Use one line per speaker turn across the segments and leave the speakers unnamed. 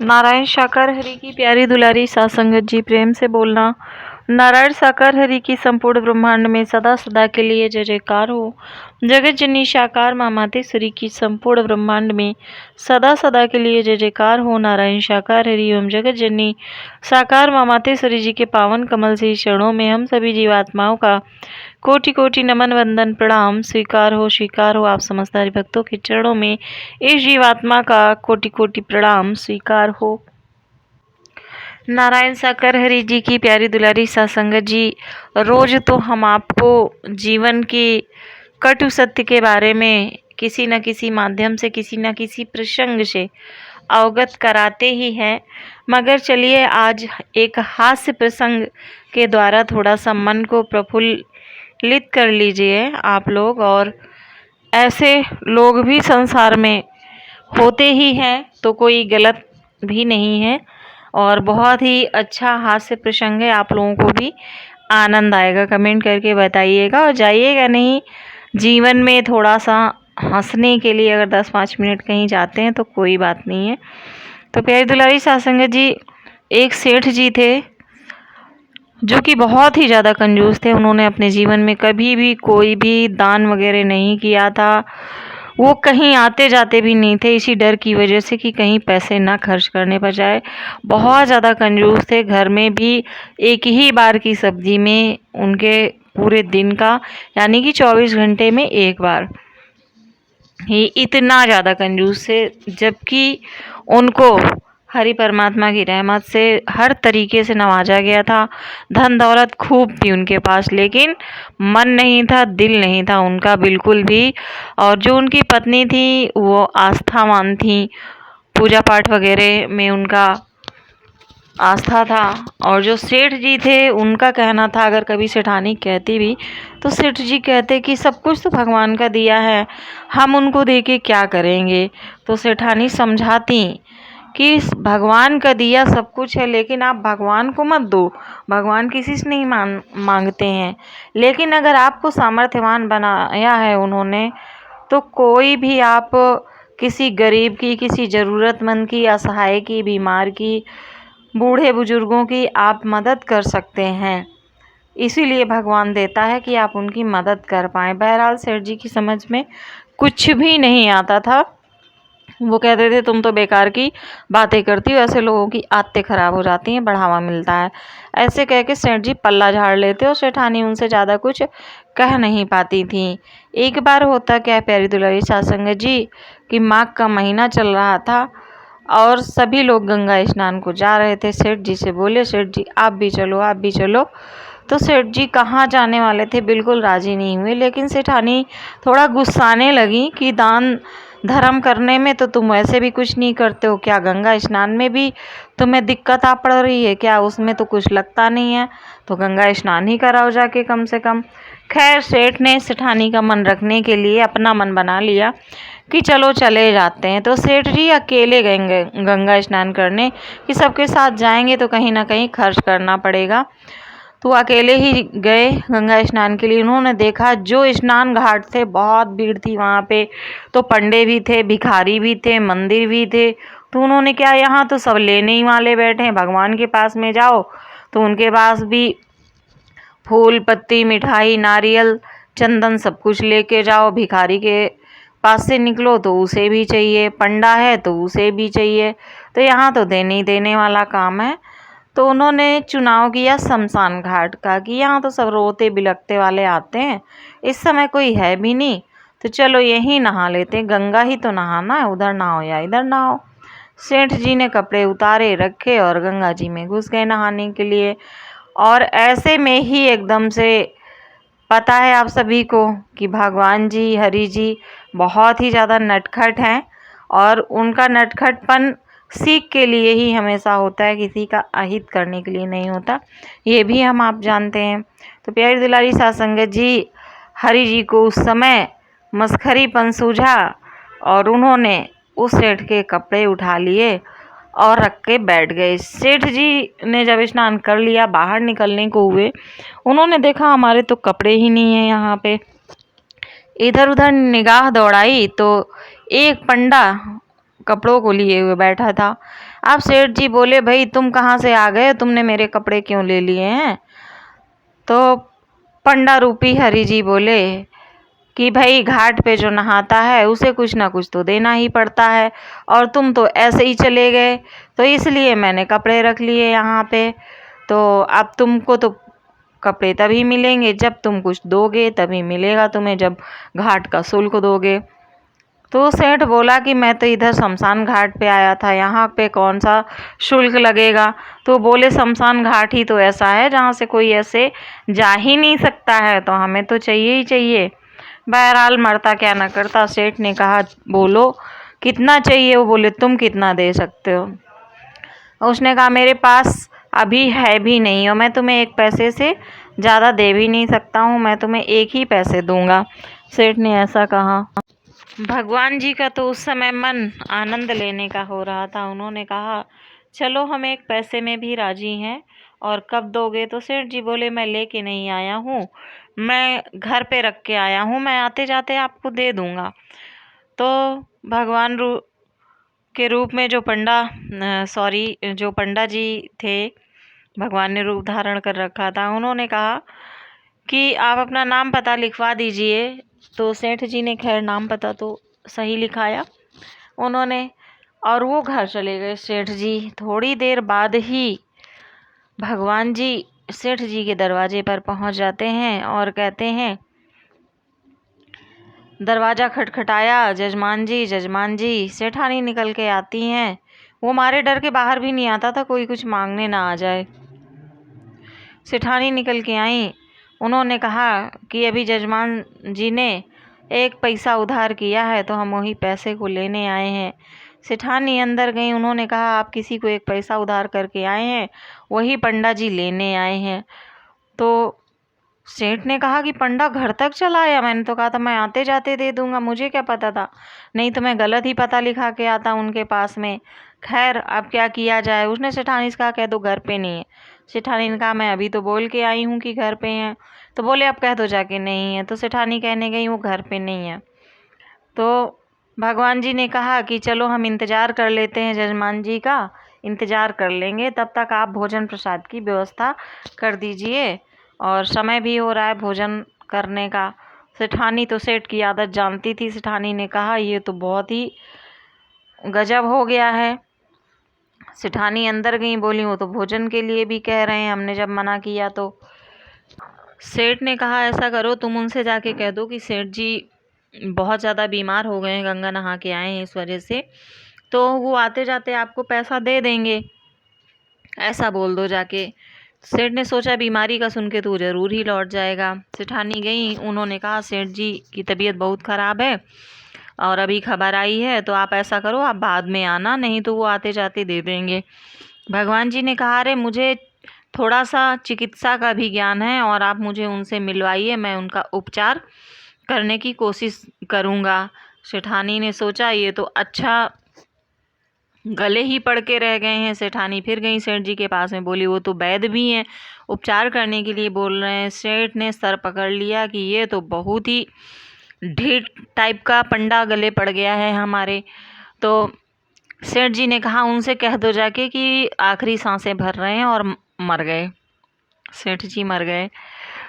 नारायण साकार हरि की प्यारी दुलारी सात संगत जी, प्रेम से बोलना। नारायण साकार हरि की संपूर्ण ब्रह्मांड में सदा सदा के लिए जय जयकार हो। जगत जननी साकार माँ मातेश्वरी की संपूर्ण ब्रह्मांड में सदा सदा के लिए जय जयकार हो। नारायण साकार हरि ओम। जगत जननी साकार माँ मातेश्वरी जी के पावन कमल से चरणों में हम सभी जीवात्माओं का कोटि कोटि नमन वंदन प्रणाम स्वीकार हो आप समस्त हरि भक्तों के चरणों में इस जीवात्मा का कोटि कोटि प्रणाम स्वीकार हो। नारायण साकार हरि जी की प्यारी दुलारी सत्संगत जी, रोज तो हम आपको जीवन के कटु सत्य के बारे में किसी न किसी माध्यम से, किसी न किसी प्रसंग से अवगत कराते ही हैं, मगर चलिए आज एक हास्य प्रसंग के द्वारा थोड़ा सा मन को प्रफुल्लित कर लीजिए आप लोग। और ऐसे लोग भी संसार में होते ही हैं, तो कोई गलत भी नहीं है और बहुत ही अच्छा हास्य प्रसंग है। आप लोगों को भी आनंद आएगा, कमेंट करके बताइएगा और जाइएगा नहीं। जीवन में थोड़ा सा हंसने के लिए अगर 10-5 मिनट कहीं जाते हैं तो कोई बात नहीं है। तो प्यारी दुलारी सत्संगत जी, एक सेठ जी थे जो कि बहुत ही ज़्यादा कंजूस थे। उन्होंने अपने जीवन में कभी भी कोई भी दान वगैरह नहीं किया था। वो कहीं आते जाते भी नहीं थे, इसी डर की वजह से कि कहीं पैसे ना खर्च करने पर जाए। बहुत ज़्यादा कंजूस थे। घर में भी एक ही बार की सब्जी में उनके पूरे दिन का, यानी कि 24 घंटे में एक बार ही, इतना ज़्यादा कंजूस थे। जबकि उनको हरि परमात्मा की रहमत से हर तरीके से नवाजा गया था। धन दौलत खूब थी उनके पास, लेकिन मन नहीं था, दिल नहीं था उनका बिल्कुल भी। और जो उनकी पत्नी थी वो आस्थावान थी, पूजा पाठ वगैरह में उनका आस्था था। और जो सेठ जी थे उनका कहना था, अगर कभी सेठानी कहती भी तो सेठ जी कहते कि सब कुछ तो भगवान का दिया है, हम उनको दे के क्या करेंगे। तो सेठानी समझाती कि भगवान का दिया सब कुछ है, लेकिन आप भगवान को मत दो, भगवान किसी से नहीं मांगते हैं। लेकिन अगर आपको सामर्थ्यवान बनाया है उन्होंने, तो कोई भी आप किसी गरीब की, किसी ज़रूरतमंद की, असहाय की, बीमार की, बूढ़े बुजुर्गों की आप मदद कर सकते हैं। इसीलिए भगवान देता है कि आप उनकी मदद कर पाएँ। बहरहाल सेठ जी की समझ में कुछ भी नहीं आता था। वो कहते थे तुम तो बेकार की बातें करती हो, ऐसे लोगों की आदतें खराब हो जाती हैं, बढ़ावा मिलता है। ऐसे कह के सेठ जी पल्ला झाड़ लेते और सेठानी उनसे ज़्यादा कुछ कह नहीं पाती थी। एक बार होता क्या प्यारी दुलारी सत्संगत जी, कि माघ का महीना चल रहा था और सभी लोग गंगा स्नान को जा रहे थे। सेठ जी से बोले, सेठ जी आप भी चलो, आप भी चलो। तो सेठ जी कहाँ जाने वाले थे, बिल्कुल राजी नहीं हुए। लेकिन सेठानी थोड़ा गुस्साने लगी कि दान धर्म करने में तो तुम वैसे भी कुछ नहीं करते हो, क्या गंगा स्नान में भी तुम्हें दिक्कत आ पड़ रही है क्या, उसमें तो कुछ लगता नहीं है, तो गंगा स्नान ही कराओ जाके कम से कम। खैर सेठ ने सेठानी का मन रखने के लिए अपना मन बना लिया कि चलो चले जाते हैं। तो सेठ जी अकेले गए गंगा स्नान करने, कि सबके साथ जाएंगे तो कहीं ना कहीं खर्च करना पड़ेगा। तो अकेले ही गए गंगा स्नान के लिए। उन्होंने देखा जो स्नान घाट थे बहुत भीड़ थी वहाँ पे, तो पंडे भी थे, भिखारी भी थे, मंदिर भी थे। तो उन्होंने क्या, यहाँ तो सब लेने ही वाले बैठे हैं, भगवान के पास में जाओ तो उनके पास भी फूल पत्ती, मिठाई, नारियल, चंदन सब कुछ लेके जाओ। भिखारी के पास से निकलो तो उसे भी चाहिए, पंडा है तो उसे भी चाहिए, तो यहाँ तो देने ही देने वाला काम है। तो उन्होंने चुनाव किया शमशान घाट का, कि यहाँ तो सब रोते बिलखते वाले आते हैं, इस समय कोई है भी नहीं, तो चलो यहीं नहा लेते हैं, गंगा ही तो नहाना है, उधर नहाओ या इधर नहाओ। सेठ जी ने कपड़े उतारे रखे और गंगा जी में घुस गए नहाने के लिए। और ऐसे में ही एकदम से पता है आप सभी को कि भगवान जी, हरि जी बहुत ही ज़्यादा नटखट हैं और उनका नटखटपन सीख के लिए ही हमेशा होता है, किसी का अहित करने के लिए नहीं होता, ये भी हम आप जानते हैं। तो प्यारी दुलारी सत्संगत जी, हरि जी को उस समय मस्खरीपन सूझा और उन्होंने उस सेठ के कपड़े उठा लिए और रख के बैठ गए। सेठ जी ने जब स्नान कर लिया, बाहर निकलने को हुए, उन्होंने देखा हमारे तो कपड़े ही नहीं हैं यहाँ पे। इधर उधर निगाह दौड़ाई तो एक पंडा कपड़ों को लिए हुए बैठा था। अब सेठ जी बोले, भाई तुम कहाँ से आ गए, तुमने मेरे कपड़े क्यों ले लिए हैं? तो पंडा रूपी हरि जी बोले कि भाई घाट पे जो नहाता है उसे कुछ ना कुछ तो देना ही पड़ता है, और तुम तो ऐसे ही चले गए, तो इसलिए मैंने कपड़े रख लिए यहाँ पे। तो अब तुमको तो कपड़े तभी मिलेंगे जब तुम कुछ दोगे, तभी मिलेगा तुम्हें जब घाट का शुल्क दोगे। तो सेठ बोला कि मैं तो इधर शमशान घाट पे आया था, यहाँ पे कौन सा शुल्क लगेगा? तो बोले शमशान घाट ही तो ऐसा है जहाँ से कोई ऐसे जा ही नहीं सकता है, तो हमें तो चाहिए ही चाहिए। बहरहाल मरता क्या न करता, सेठ ने कहा बोलो कितना चाहिए? वो बोले तुम कितना दे सकते हो? उसने कहा मेरे पास अभी है भी नहीं, और मैं तुम्हें एक पैसे से ज़्यादा दे भी नहीं सकता हूँ, मैं तुम्हें एक ही पैसे दूंगा। सेठ ने ऐसा कहा। भगवान जी का तो उस समय मन आनंद लेने का हो रहा था। उन्होंने कहा चलो हम एक पैसे में भी राजी हैं, और कब दोगे? तो सेठ जी बोले मैं लेके नहीं आया हूँ, मैं घर पे रख के आया हूँ, मैं आते जाते आपको दे दूँगा। तो भगवान के रूप में जो जो पंडा जी थे, भगवान ने रूप धारण कर रखा था, उन्होंने कहा कि आप अपना नाम पता लिखवा दीजिए। तो सेठ जी ने खैर नाम पता तो सही लिखाया उन्होंने, और वो घर चले गए सेठ जी। थोड़ी देर बाद ही भगवान जी सेठ जी के दरवाजे पर पहुंच जाते हैं और कहते हैं, दरवाज़ा खटखटाया, जजमान जी जजमान जी। सेठानी निकल के आती हैं। वो मारे डर के बाहर भी नहीं आता था कोई कुछ मांगने ना आ जाए। सेठानी निकल के आई। उन्होंने कहा कि अभी जजमान जी ने एक पैसा उधार किया है, तो हम वही पैसे को लेने आए हैं। सेठानी अंदर गई। उन्होंने कहा आप किसी को एक पैसा उधार करके आए हैं, वही पंडा जी लेने आए हैं। तो सेठ ने कहा कि पंडा घर तक चला आया? मैंने तो कहा था मैं आते जाते दे दूंगा, मुझे क्या पता था, नहीं तो मैं गलत ही पता लिखा के आता उनके पास में। खैर अब क्या किया जाए? उसने सेठानी से कहा कह दो घर पे नहीं है। सेठानी ने कहा मैं अभी तो बोल के आई हूँ कि घर पे हैं। तो बोले अब कह दो जाके नहीं है। तो सेठानी कहने गई वो घर पे नहीं है। तो भगवान जी ने कहा कि चलो हम इंतज़ार कर लेते हैं, जजमान जी का इंतज़ार कर लेंगे, तब तक आप भोजन प्रसाद की व्यवस्था कर दीजिए, और समय भी हो रहा है भोजन करने का। सेठानी तो सेठ की आदत जानती थी। सेठानी ने कहा ये तो बहुत ही गजब हो गया है। सेठानी अंदर गई, बोली वो तो भोजन के लिए भी कह रहे हैं, हमने जब मना किया तो। सेठ ने कहा ऐसा करो तुम उनसे जाके कह दो कि सेठ जी बहुत ज़्यादा बीमार हो गए हैं, गंगा नहा के आए हैं इस वजह से, तो वो आते जाते आपको पैसा दे देंगे, ऐसा बोल दो जाके। सेठ ने सोचा बीमारी का सुन के तो ज़रूर ही लौट जाएगा। सेठानी गई, उन्होंने कहा सेठ जी की तबीयत बहुत ख़राब है और अभी खबर आई है, तो आप ऐसा करो आप बाद में आना, नहीं तो वो आते जाते दे देंगे। भगवान जी ने कहा अरे मुझे थोड़ा सा चिकित्सा का भी ज्ञान है, और आप मुझे उनसे मिलवाइए, मैं उनका उपचार करने की कोशिश करूँगा। सेठानी ने सोचा ये तो अच्छा, गले ही पड़ के रह गए हैं। सेठानी फिर गई सेठ जी के पास में, बोली वो तो वैद्य भी हैं, उपचार करने के लिए बोल रहे हैं। सेठ ने सर पकड़ लिया कि ये तो बहुत ही ढीठ टाइप का पंडा गले पड़ गया है हमारे। तो सेठ जी ने कहा उनसे कह दो जाके कि आखिरी सांसें भर रहे हैं, और मर गए। सेठ जी मर गए।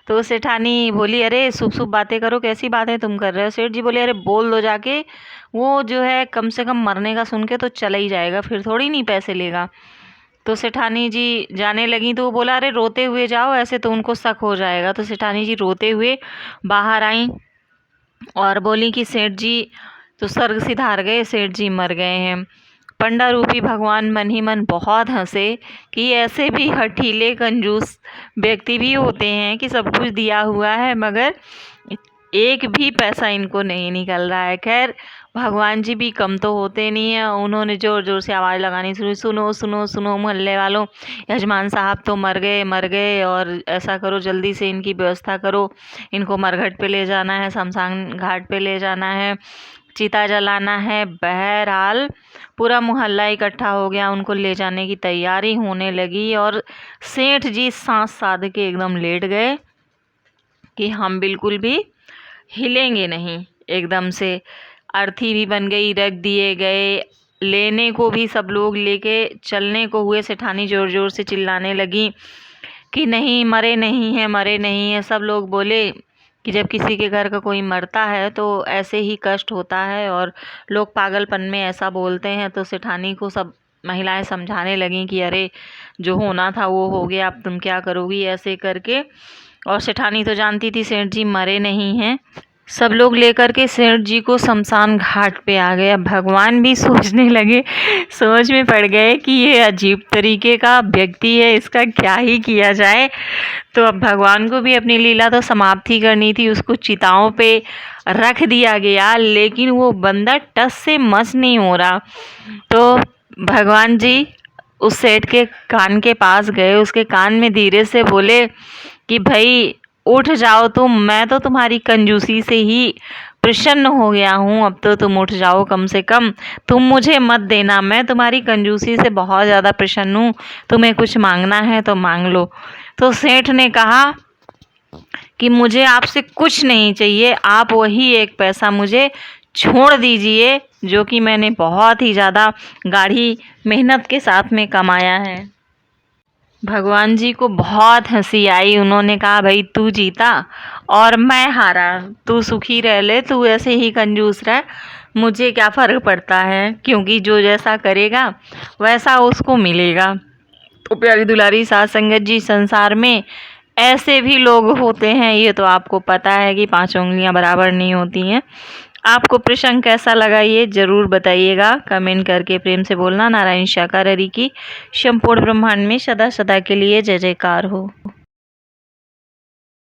तो सेठानी बोली अरे शुभ शुभ बातें करो, कैसी बातें तुम कर रहे हो? सेठ जी बोले अरे बोल दो जाके, वो जो है कम से कम मरने का सुन के तो चला ही जाएगा, फिर थोड़ी नहीं पैसे लेगा। तो सेठानी जी जाने लगी, तो वो बोला अरे रोते हुए जाओ, ऐसे तो उनको शक हो जाएगा। तो सेठानी जी रोते हुए बाहर आई और बोली कि सेठ जी तो स्वर्ग सिधार गए, सेठ जी मर गए हैं। पंडा रूपी भगवान मन ही मन बहुत हंसे कि ऐसे भी हठीले कंजूस व्यक्ति भी होते हैं कि सब कुछ दिया हुआ है मगर एक भी पैसा इनको नहीं निकल रहा है। खैर भगवान जी भी कम तो होते नहीं हैं, उन्होंने ज़ोर ज़ोर से आवाज़ लगानी शुरू, सुनो सुनो सुनो मोहल्ले वालों, यजमान साहब तो मर गए, और ऐसा करो जल्दी से इनकी व्यवस्था करो, इनको मरघट पे ले जाना है, शमशान घाट पे ले जाना है, चिता जलाना है। बहरहाल पूरा मोहल्ला इकट्ठा हो गया, उनको ले जाने की तैयारी होने लगी, और सेठ जी सांस साध के एकदम लेट गए कि हम बिल्कुल भी हिलेंगे नहीं। एकदम से अर्थी भी बन गई, रख दिए गए, लेने को भी सब लोग लेके चलने को हुए। सेठानी ज़ोर ज़ोर से चिल्लाने लगी कि नहीं, मरे नहीं हैं, मरे नहीं हैं। सब लोग बोले कि जब किसी के घर का कोई मरता है तो ऐसे ही कष्ट होता है और लोग पागलपन में ऐसा बोलते हैं। तो सेठानी को सब महिलाएं समझाने लगीं कि अरे जो होना था वो हो गया, अब तुम क्या करोगी, ऐसे करके। और सेठानी तो जानती थी सेठ जी मरे नहीं हैं। सब लोग लेकर के सेठ जी को शमशान घाट पे आ गए। अब भगवान भी सोचने लगे, सोच में पड़ गए कि ये अजीब तरीके का व्यक्ति है, इसका क्या ही किया जाए। तो अब भगवान को भी अपनी लीला तो समाप्त ही करनी थी। उसको चिताओं पे रख दिया गया, लेकिन वो बंदा टस से मस नहीं हो रहा। तो भगवान जी उस सेठ के कान के पास गए, उसके कान में धीरे से बोले कि भाई उठ जाओ तुम, मैं तो तुम्हारी कंजूसी से ही प्रसन्न हो गया हूँ, अब तो तुम उठ जाओ। कम से कम तुम मुझे मत देना, मैं तुम्हारी कंजूसी से बहुत ज़्यादा प्रसन्न हूँ, तुम्हें कुछ मांगना है तो मांग लो। तो सेठ ने कहा कि मुझे आपसे कुछ नहीं चाहिए, आप वही 1 पैसा मुझे छोड़ दीजिए जो कि मैंने बहुत ही ज़्यादा गाढ़ी मेहनत के साथ में कमाया है। भगवान जी को बहुत हंसी आई। उन्होंने कहा भाई तू जीता और मैं हारा, तू सुखी रह ले, तू ऐसे ही कंजूस रह, मुझे क्या फ़र्क पड़ता है, क्योंकि जो जैसा करेगा वैसा उसको मिलेगा। तो प्यारी दुलारी साध संगत जी, संसार में ऐसे भी लोग होते हैं, ये तो आपको पता है कि 5 उंगलियां बराबर नहीं होती हैं। आपको प्रसंग कैसा लगा ये ज़रूर बताइएगा, कमेंट करके प्रेम से बोलना। नारायण शाकाहारी की संपूर्ण ब्रह्मांड में सदा सदा के लिए जय जयकार हो।